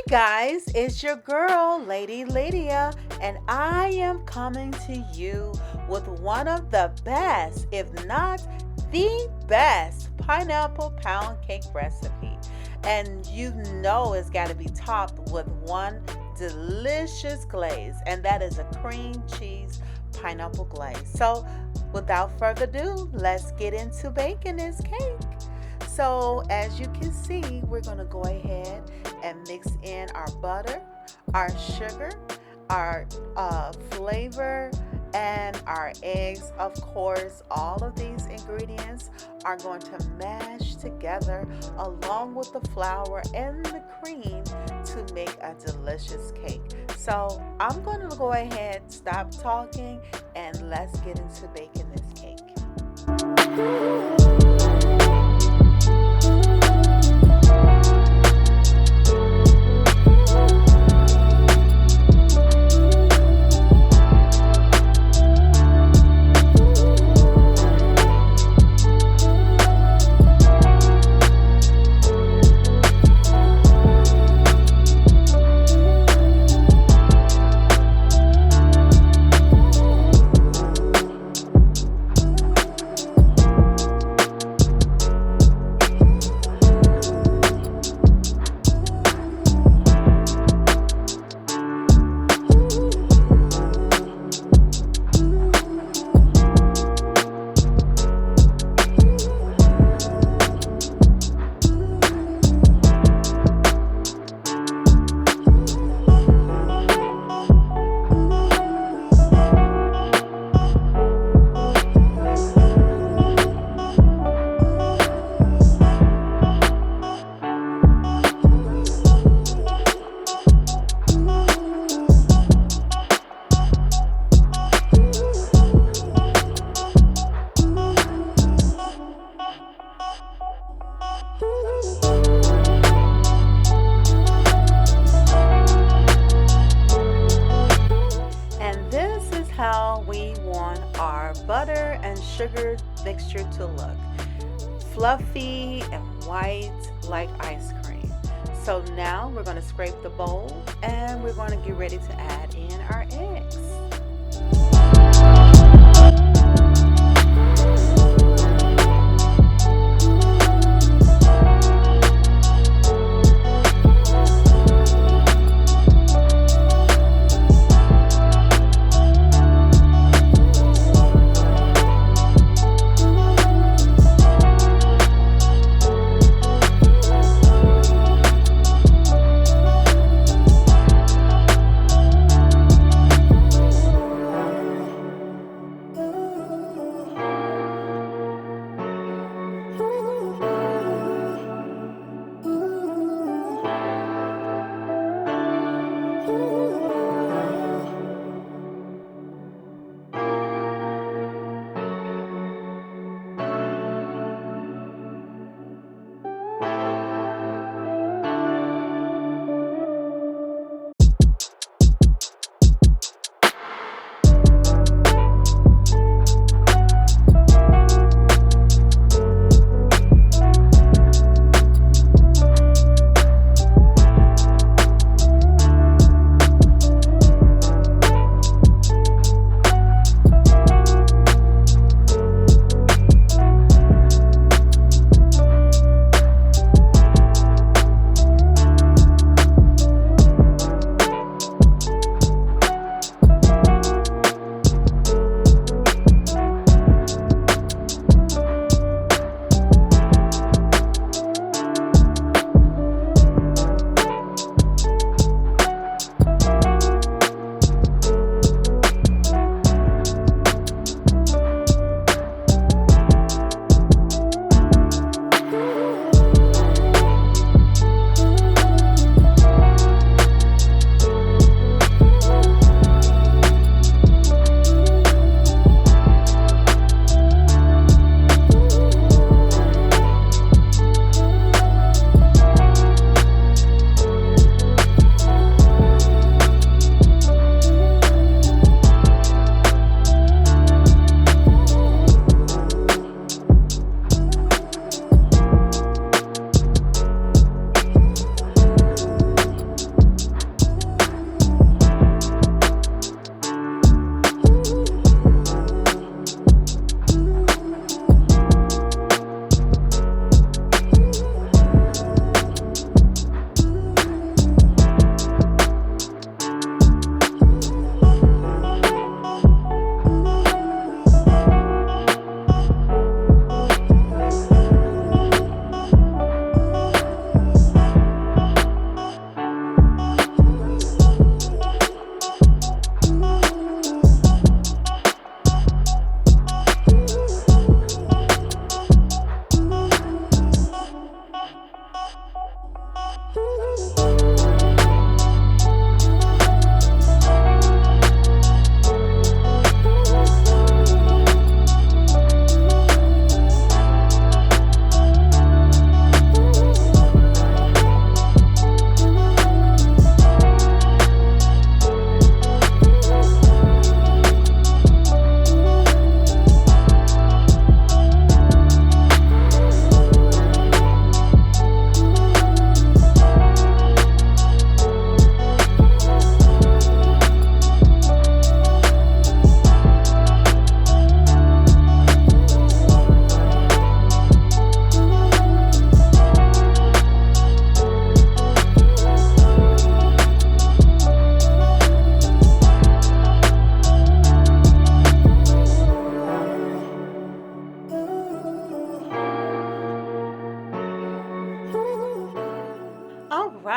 Guys, it's your girl, Lady Lydia, and I am coming to you with one of the best, if not the best, pineapple pound cake recipe. And you know it's got to be topped with one delicious glaze, and that is a cream cheese pineapple glaze. So, without further ado, let's get into baking this cake. So, as you can see, we're going to go ahead and mix in our butter, our sugar, our flavor, and our eggs. Of course, all of these ingredients are going to mash together along with the flour and the cream to make a delicious cake. So I'm going to go ahead, stop talking, and let's get into baking this cake. How we want our butter and sugar mixture to look. Fluffy and white like ice cream. So now we're going to scrape the bowl and we're going to get ready to add in our eggs.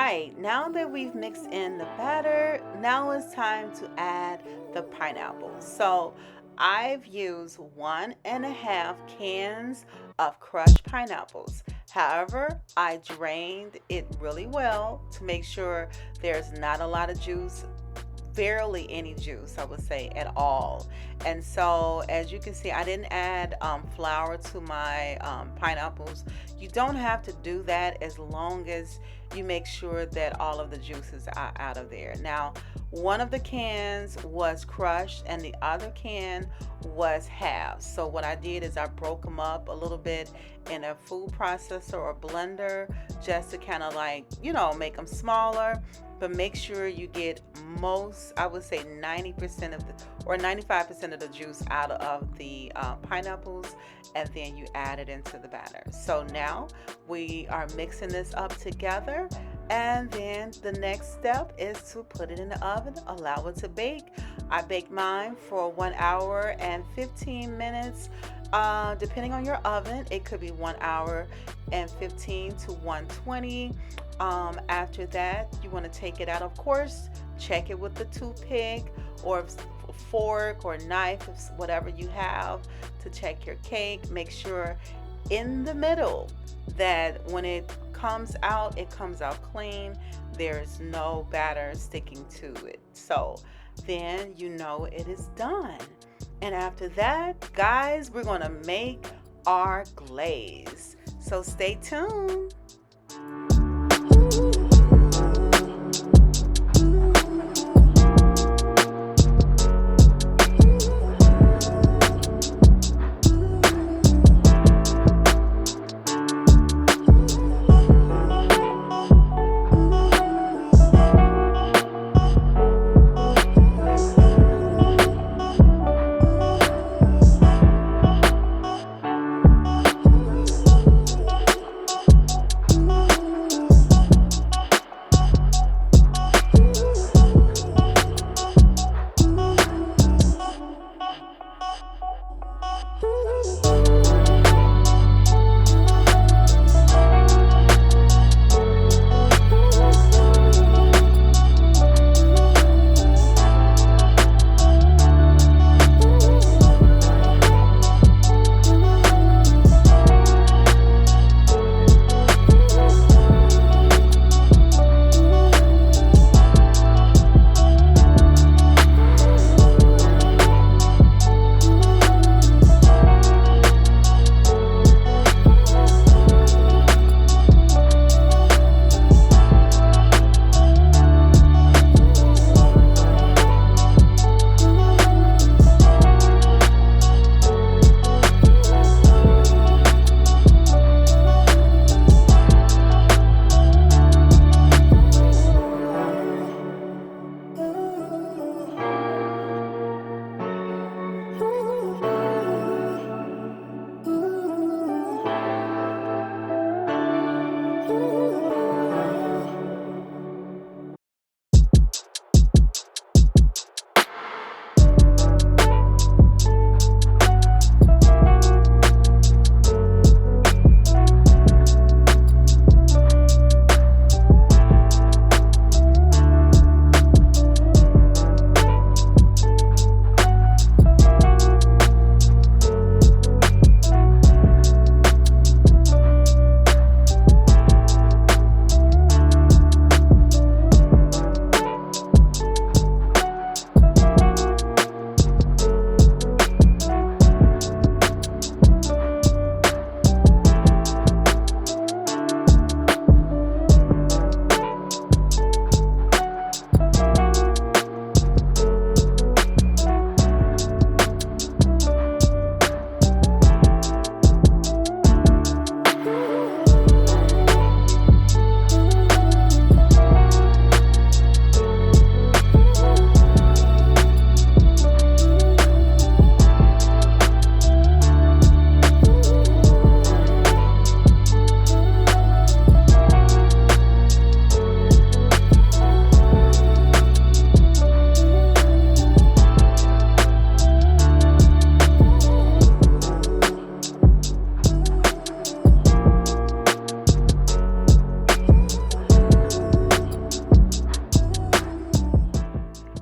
right, now that we've mixed in the batter, now it's time to add the pineapple. So I've used 1.5 cans of crushed pineapples. However, I drained it really well to make sure there's not a lot of juice, barely any juice, I would say, at all. And so, as you can see, I didn't add flour to my pineapples. You don't have to do that as long as you make sure that all of the juices are out of there. Now, one of the cans was crushed and the other can was half. So what I did is I broke them up a little bit in a food processor or blender, just to kind of like, make them smaller. But make sure you get most, I would say 90% of the, or 95% of the juice out of the pineapples, and then you add it into the batter. So now we are mixing this up together, and then the next step is to put it in the oven, allow it to bake. I baked mine for 1 hour and 15 minutes. Depending on your oven, it could be 1 hour and 15 to 120. After that, you want to take it out. Of course, check it with the toothpick or fork or knife, whatever you have to check your cake. Make sure in the middle that when it comes out clean. There's no batter sticking to it. So then you know it is done. And after that, guys, we're going to make our glaze. So stay tuned.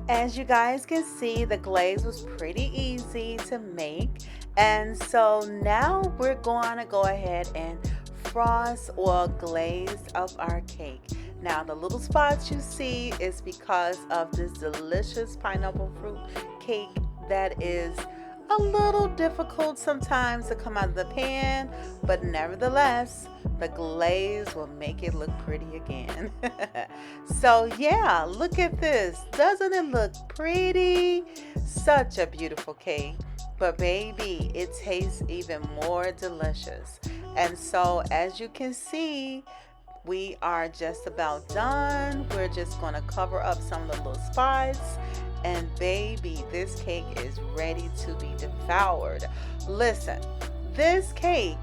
As you guys can see, the glaze was pretty easy to make. And so now we're going to go ahead and frost or glaze up our cake. Now the little spots you see is because of this delicious pineapple fruit cake that is a little difficult sometimes to come out of the pan, but nevertheless, the glaze will make it look pretty again. So yeah, look at this. Doesn't it look pretty? Such a beautiful cake. But baby, it tastes even more delicious. And so as you can see, we are just about done. We're just going to cover up some of the little spots. And baby, this cake is ready to be devoured. Listen, this cake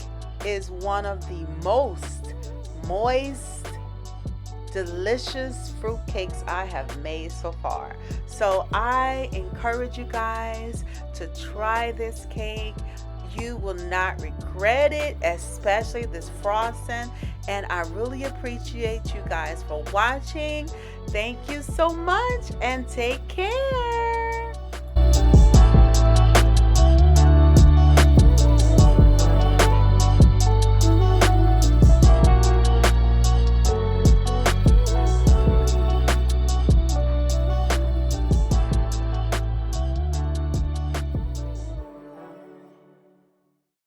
is one of the most moist, delicious fruit cakes I have made so far. So I encourage you guys to try this cake. You will not regret it, especially this frosting. And I really appreciate you guys for watching. Thank you so much and take care.